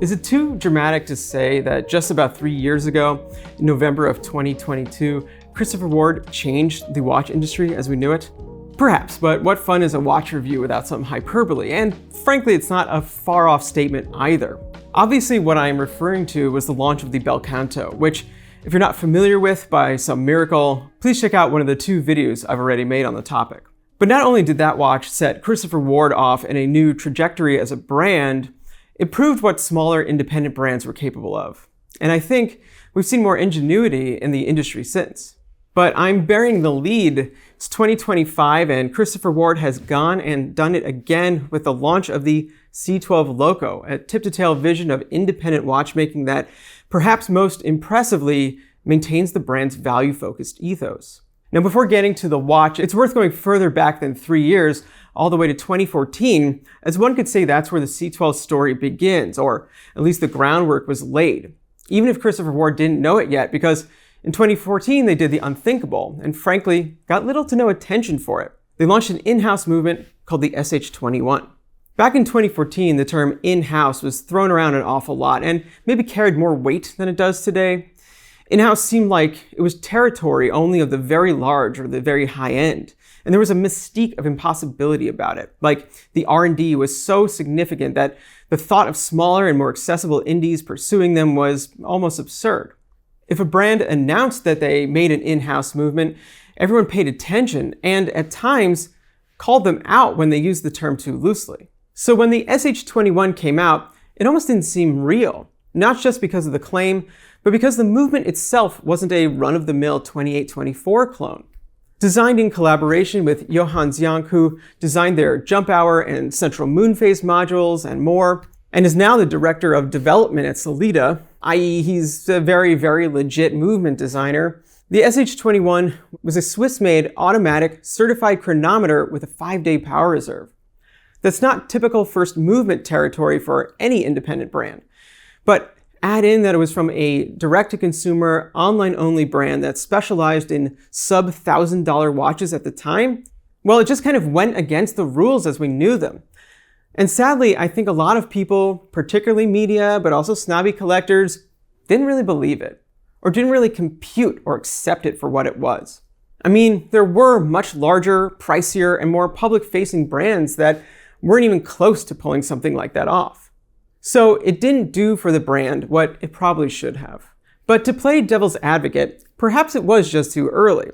Is it too dramatic to say that just about 3 years ago, in November of 2022, Christopher Ward changed the watch industry as we knew it? Perhaps, but what fun is a watch review without some hyperbole? And frankly, it's not a far-off statement either. Obviously, what I am referring to was the launch of the Bel Canto, which, if you're not familiar with by some miracle, please check out one of the 2 videos I've already made on the topic. But not only did that watch set Christopher Ward off in a new trajectory as a brand, it proved what smaller independent brands were capable of. And I think we've seen more ingenuity in the industry since. But I'm burying the lead. It's 2025 and Christopher Ward has gone and done it again with the launch of the C12 Loco, a tip-to-tail vision of independent watchmaking that, perhaps most impressively, maintains the brand's value-focused ethos. Now, before getting to the watch, it's worth going further back than 3 years, all the way to 2014, as one could say that's where the C12 story begins, or at least the groundwork was laid. Even if Christopher Ward didn't know it yet, because in 2014 they did the unthinkable, and frankly, got little to no attention for it. They launched an in-house movement called the SH21. Back in 2014, the term in-house was thrown around an awful lot, and maybe carried more weight than it does today. In-house seemed like it was territory only of the very large or the very high end. And there was a mystique of impossibility about it. Like the R&D was so significant that the thought of smaller and more accessible indies pursuing them was almost absurd. If a brand announced that they made an in-house movement, everyone paid attention and at times called them out when they used the term too loosely. So when the SH21 came out, it almost didn't seem real. Not just because of the claim, but because the movement itself wasn't a run-of-the-mill 2824 clone. Designed in collaboration with Johan Xiang, who designed their jump hour and central moon phase modules and more, and is now the director of development at Sellita, i.e. he's a very, very legit movement designer. The SH21 was a Swiss-made automatic certified chronometer with a 5-day power reserve. That's not typical first movement territory for any independent brand. But add in that it was from a direct-to-consumer, online-only brand that specialized in sub-$1,000 watches at the time, well, it just kind of went against the rules as we knew them. And sadly, I think a lot of people, particularly media, but also snobby collectors, didn't really believe it, or didn't really compute or accept it for what it was. I mean, there were much larger, pricier, and more public-facing brands that weren't even close to pulling something like that off. So it didn't do for the brand what it probably should have. But to play devil's advocate, perhaps it was just too early.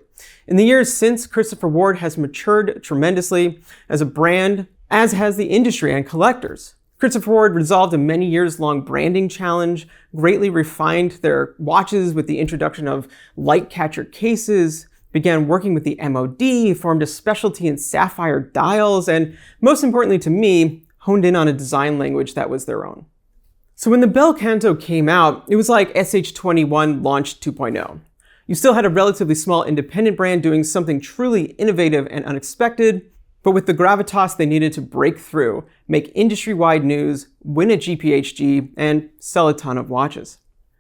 In the years since, Christopher Ward has matured tremendously as a brand, as has the industry and collectors. Christopher Ward resolved a many years-long branding challenge, greatly refined their watches with the introduction of light catcher cases, began working with the MOD, formed a specialty in sapphire dials, and most importantly to me, honed in on a design language that was their own. So when the Bel Canto came out, it was like SH21 launched 2.0. You still had a relatively small independent brand doing something truly innovative and unexpected, but with the gravitas they needed to break through, make industry-wide news, win a GPHG, and sell a ton of watches.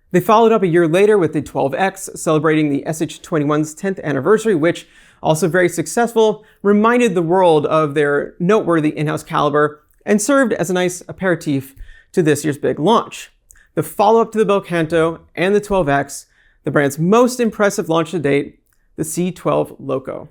They followed up a year later with the 12X, celebrating the SH21's 10th anniversary, which, also very successful, reminded the world of their noteworthy in-house caliber and served as a nice aperitif to this year's big launch. The follow-up to the Bel Canto and the 12X, the brand's most impressive launch to date, the C12 Loco.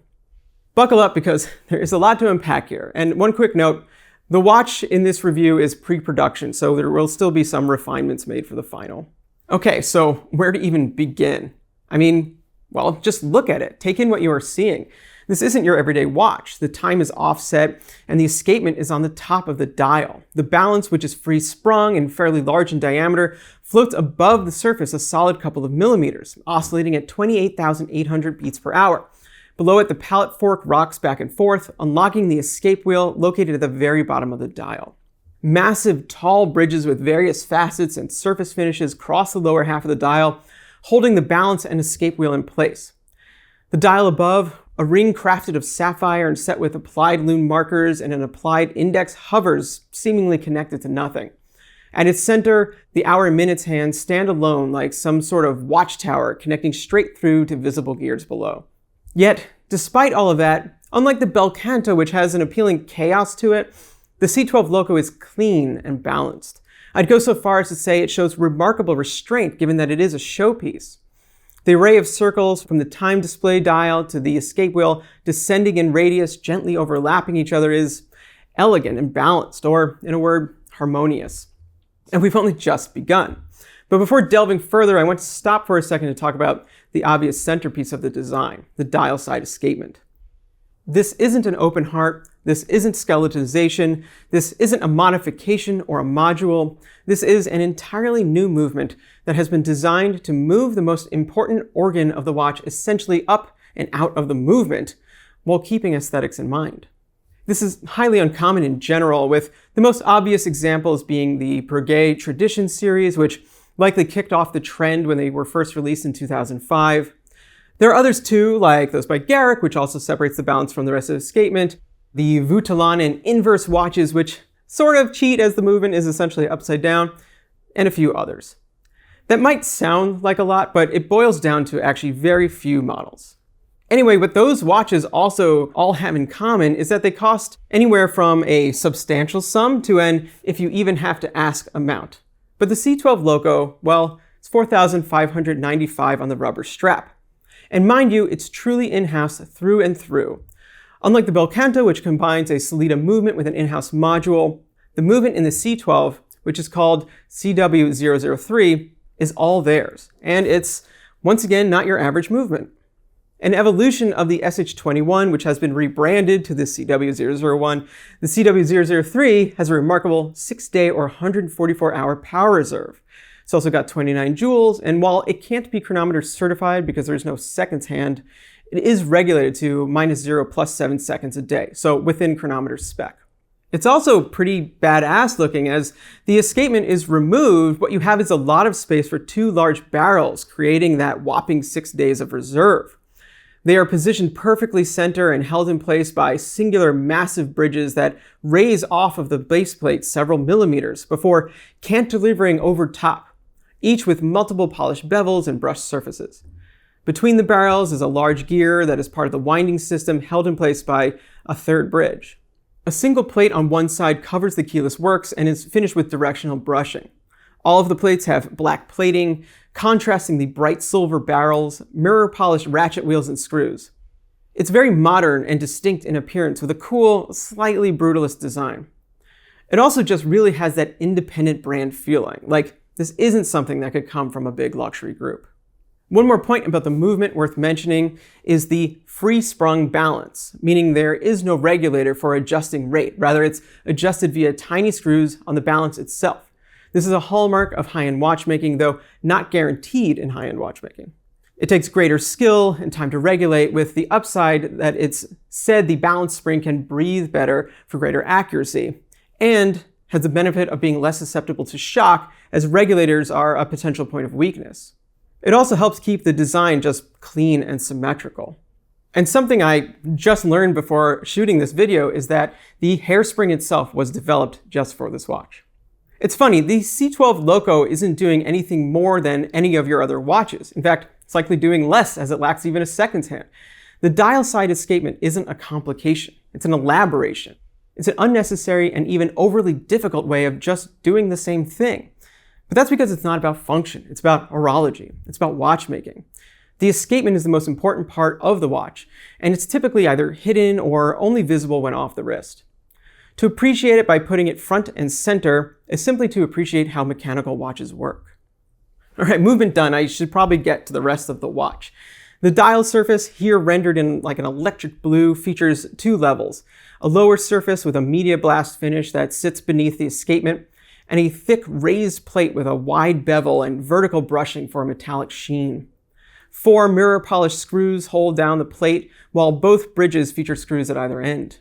Buckle up because there is a lot to unpack here. And one quick note, the watch in this review is pre-production, so there will still be some refinements made for the final. Okay, so where to even begin? I mean, well, just look at it. Take in what you are seeing. This isn't your everyday watch. The time is offset, and the escapement is on the top of the dial. The balance, which is free-sprung and fairly large in diameter, floats above the surface a solid couple of millimeters, oscillating at 28,800 beats per hour. Below it, the pallet fork rocks back and forth, unlocking the escape wheel located at the very bottom of the dial. Massive, tall bridges with various facets and surface finishes cross the lower half of the dial, holding the balance and escape wheel in place. The dial above, a ring crafted of sapphire and set with applied lune markers and an applied index, hovers, seemingly connected to nothing. At its center, the hour and minutes hands stand alone like some sort of watchtower connecting straight through to visible gears below. Yet, despite all of that, unlike the Bel Canto, which has an appealing chaos to it, the C12 Loco is clean and balanced. I'd go so far as to say it shows remarkable restraint given that it is a showpiece. The array of circles from the time display dial to the escape wheel descending in radius, gently overlapping each other is elegant and balanced, or in a word, harmonious. And we've only just begun. But before delving further, I want to stop for a second to talk about the obvious centerpiece of the design, the dial side escapement. This isn't an open heart, this isn't skeletonization, this isn't a modification or a module. This is an entirely new movement that has been designed to move the most important organ of the watch essentially up and out of the movement while keeping aesthetics in mind. This is highly uncommon in general, with the most obvious examples being the Breguet Tradition series, which likely kicked off the trend when they were first released in 2005. There are others too, like those by Garrick, which also separates the balance from the rest of the escapement, the Vuitton and inverse watches, which sort of cheat as the movement is essentially upside down, and a few others. That might sound like a lot, but it boils down to actually very few models. Anyway, what those watches also all have in common is that they cost anywhere from a substantial sum to an if you even have to ask amount. But the C12 Loco, well, it's $4,595 on the rubber strap. And mind you, it's truly in-house through and through. Unlike the Belcanto, which combines a Sellita movement with an in-house module, the movement in the C12, which is called CW003, is all theirs. And it's, once again, not your average movement. An evolution of the SH21, which has been rebranded to the CW001, the CW003 has a remarkable 6-day or 144-hour power reserve. It's also got 29 joules, and while it can't be chronometer certified because there's no seconds hand, it is regulated to -0 + 7 seconds a day, so within chronometer spec. It's also pretty badass looking. As the escapement is removed, what you have is a lot of space for 2 large barrels, creating that whopping 6 days of reserve. They are positioned perfectly center and held in place by singular massive bridges that raise off of the base plate several millimeters before cantilevering over top, each with multiple polished bevels and brushed surfaces. Between the barrels is a large gear that is part of the winding system held in place by a third bridge. A single plate on one side covers the keyless works and is finished with directional brushing. All of the plates have black plating, contrasting the bright silver barrels, mirror-polished ratchet wheels and screws. It's very modern and distinct in appearance with a cool, slightly brutalist design. It also just really has that independent brand feeling, like this isn't something that could come from a big luxury group. One more point about the movement worth mentioning is the free-sprung balance, meaning there is no regulator for adjusting rate. Rather, it's adjusted via tiny screws on the balance itself. This is a hallmark of high-end watchmaking, though not guaranteed in high-end watchmaking. It takes greater skill and time to regulate, with the upside that it's said the balance spring can breathe better for greater accuracy, and has the benefit of being less susceptible to shock, as regulators are a potential point of weakness. It also helps keep the design just clean and symmetrical. And something I just learned before shooting this video is that the hairspring itself was developed just for this watch. It's funny, the C12 Loco isn't doing anything more than any of your other watches. In fact, it's likely doing less, as it lacks even a seconds hand. The dial side escapement isn't a complication, it's an elaboration. It's an unnecessary and even overly difficult way of just doing the same thing. But that's because it's not about function, it's about horology, it's about watchmaking. The escapement is the most important part of the watch, and it's typically either hidden or only visible when off the wrist. To appreciate it by putting it front and center is simply to appreciate how mechanical watches work. All right, movement done, I should probably get to the rest of the watch. The dial surface, here rendered in like an electric blue, features 2 levels. A lower surface with a media blast finish that sits beneath the escapement, and a thick raised plate with a wide bevel and vertical brushing for a metallic sheen. 4 mirror-polished screws hold down the plate, while both bridges feature screws at either end.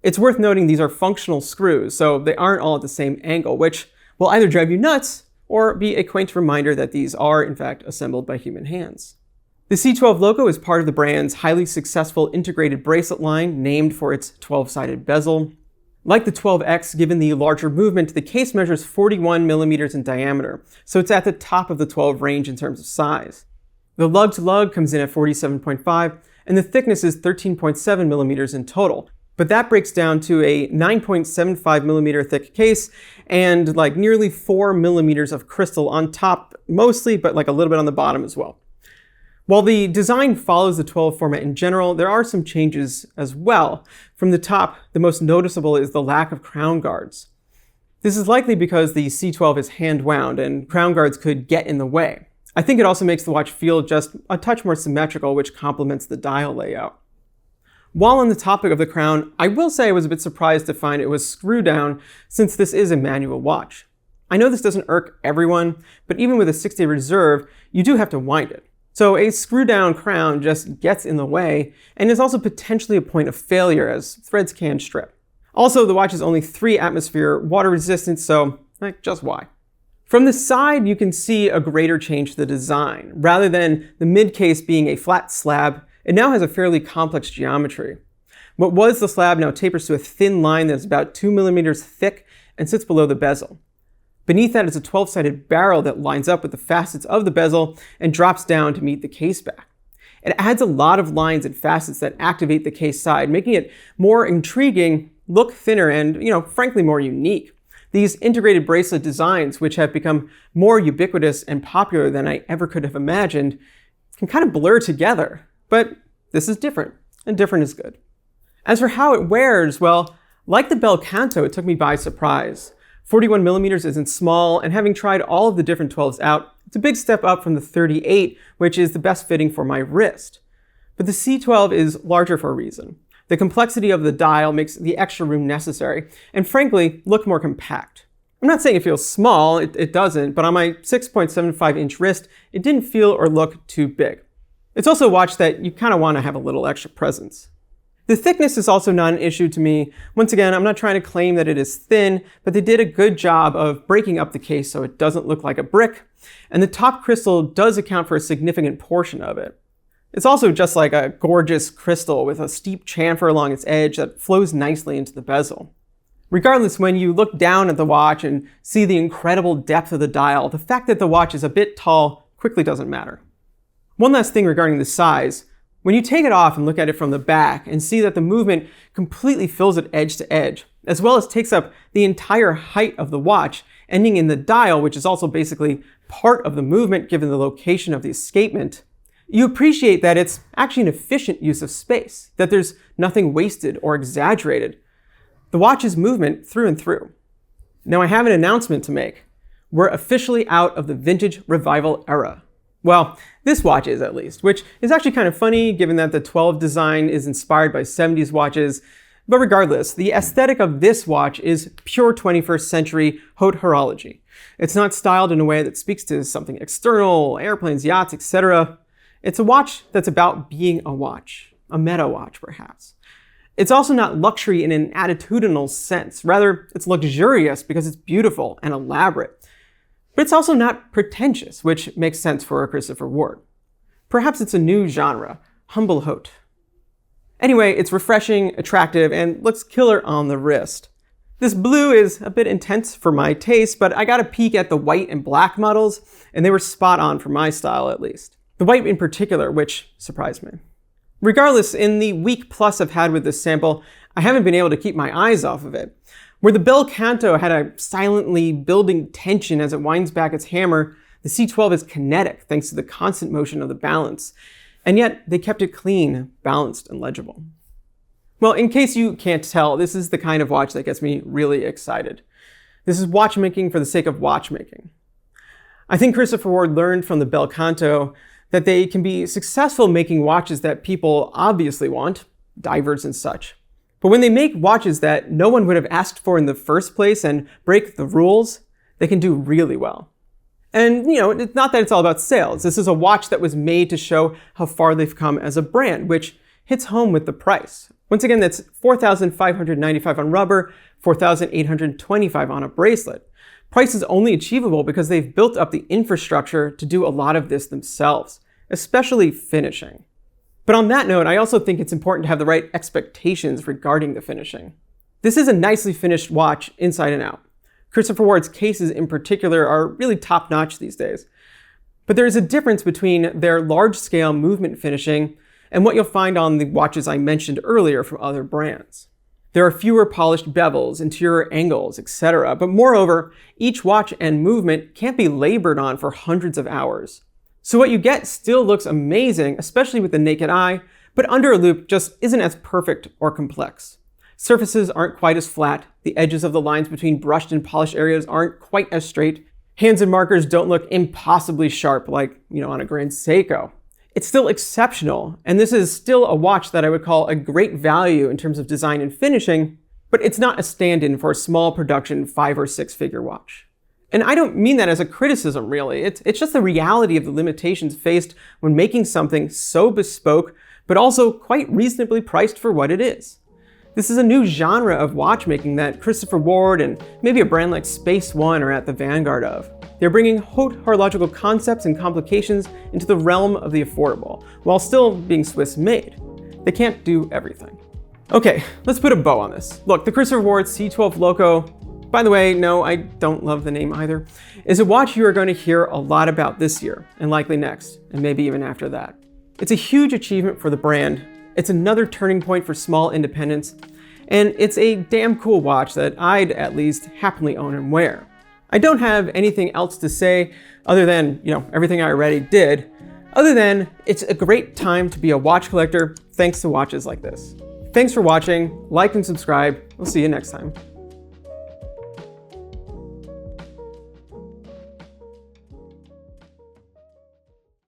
It's worth noting these are functional screws, so they aren't all at the same angle, which will either drive you nuts or be a quaint reminder that these are, in fact, assembled by human hands. The C12 Loco is part of the brand's highly successful integrated bracelet line, named for its 12-sided bezel. Like the 12X, given the larger movement, the case measures 41 millimeters in diameter, so it's at the top of the 12 range in terms of size. The lug-to-lug comes in at 47.5, and the thickness is 13.7 millimeters in total. But that breaks down to a 9.75 millimeter thick case and like nearly 4 millimeters of crystal on top mostly, but like a little bit on the bottom as well. While the design follows the 12 format in general, there are some changes as well. From the top, the most noticeable is the lack of crown guards. This is likely because the C12 is hand wound and crown guards could get in the way. I think it also makes the watch feel just a touch more symmetrical, which complements the dial layout. While on the topic of the crown, I will say I was a bit surprised to find it was screw down since this is a manual watch. I know this doesn't irk everyone, but even with a 6-day reserve, you do have to wind it. So a screw down crown just gets in the way and is also potentially a point of failure as threads can strip. Also, the watch is only 3 atmosphere water resistant, so just why? From the side, you can see a greater change to the design. Rather than the mid case being a flat slab, it now has a fairly complex geometry. What was the slab now tapers to a thin line that's about 2 millimeters thick and sits below the bezel. Beneath that is a 12-sided barrel that lines up with the facets of the bezel and drops down to meet the case back. It adds a lot of lines and facets that activate the case side, making it more intriguing, look thinner, and, frankly more unique. These integrated bracelet designs, which have become more ubiquitous and popular than I ever could have imagined, can kind of blur together. But this is different, and different is good. As for how it wears, well, like the Bel Canto, it took me by surprise. 41 millimeters isn't small, and having tried all of the different 12s out, it's a big step up from the 38, which is the best fitting for my wrist. But the C12 is larger for a reason. The complexity of the dial makes the extra room necessary, and frankly, look more compact. I'm not saying it feels small, it doesn't, but on my 6.75-inch wrist, it didn't feel or look too big. It's also a watch that you kind of want to have a little extra presence. The thickness is also not an issue to me. Once again, I'm not trying to claim that it is thin, but they did a good job of breaking up the case so it doesn't look like a brick, and the top crystal does account for a significant portion of it. It's also just like a gorgeous crystal with a steep chamfer along its edge that flows nicely into the bezel. Regardless, when you look down at the watch and see the incredible depth of the dial, the fact that the watch is a bit tall quickly doesn't matter. One last thing regarding the size. When you take it off and look at it from the back and see that the movement completely fills it edge to edge, as well as takes up the entire height of the watch, ending in the dial, which is also basically part of the movement given the location of the escapement, you appreciate that it's actually an efficient use of space, that there's nothing wasted or exaggerated. The watch is movement through and through. Now I have an announcement to make. We're officially out of the vintage revival era. Well, this watch is at least, which is actually kind of funny given that the 12 design is inspired by 70s watches. But regardless, the aesthetic of this watch is pure 21st century haute horology. It's not styled in a way that speaks to something external, airplanes, yachts, etc. It's a watch that's about being a watch, a meta watch perhaps. It's also not luxury in an attitudinal sense. Rather, it's luxurious because it's beautiful and elaborate. But it's also not pretentious, which makes sense for a Christopher Ward. Perhaps it's a new genre, humble haute. Anyway, it's refreshing, attractive, and looks killer on the wrist. This blue is a bit intense for my taste, but I got a peek at the white and black models, and they were spot on for my style at least. The white in particular, which surprised me. Regardless, in the week plus I've had with this sample, I haven't been able to keep my eyes off of it. Where the Bel Canto had a silently building tension as it winds back its hammer, the C12 is kinetic thanks to the constant motion of the balance. And yet, they kept it clean, balanced, and legible. Well, in case you can't tell, this is the kind of watch that gets me really excited. This is watchmaking for the sake of watchmaking. I think Christopher Ward learned from the Bel Canto that they can be successful making watches that people obviously want, divers and such. But when they make watches that no one would have asked for in the first place and break the rules, they can do really well. And, it's not that it's all about sales. This is a watch that was made to show how far they've come as a brand, which hits home with the price. Once again, that's $4,595 on rubber, $4,825 on a bracelet. Price is only achievable because they've built up the infrastructure to do a lot of this themselves, especially finishing. But on that note, I also think it's important to have the right expectations regarding the finishing. This is a nicely finished watch inside and out. Christopher Ward's cases in particular are really top-notch these days. But there is a difference between their large-scale movement finishing and what you'll find on the watches I mentioned earlier from other brands. There are fewer polished bevels, interior angles, etc. But moreover, each watch and movement can't be labored on for hundreds of hours. So what you get still looks amazing, especially with the naked eye, but under a loupe just isn't as perfect or complex. Surfaces aren't quite as flat, the edges of the lines between brushed and polished areas aren't quite as straight, hands and markers don't look impossibly sharp like, on a Grand Seiko. It's still exceptional, and this is still a watch that I would call a great value in terms of design and finishing, but it's not a stand-in for a small production 5 or 6 figure watch. And I don't mean that as a criticism, really. It's just the reality of the limitations faced when making something so bespoke, but also quite reasonably priced for what it is. This is a new genre of watchmaking that Christopher Ward and maybe a brand like Space One are at the vanguard of. They're bringing haute horological concepts and complications into the realm of the affordable, while still being Swiss made. They can't do everything. Okay, let's put a bow on this. Look, the Christopher Ward C12 Loco, by the way, no, I don't love the name either, is a watch you are going to hear a lot about this year, and likely next, and maybe even after that. It's a huge achievement for the brand. It's another turning point for small independents, and it's a damn cool watch that I'd at least happily own and wear. I don't have anything else to say other than, everything I already did, other than it's a great time to be a watch collector thanks to watches like this. Thanks for watching, like and subscribe. We'll see you next time.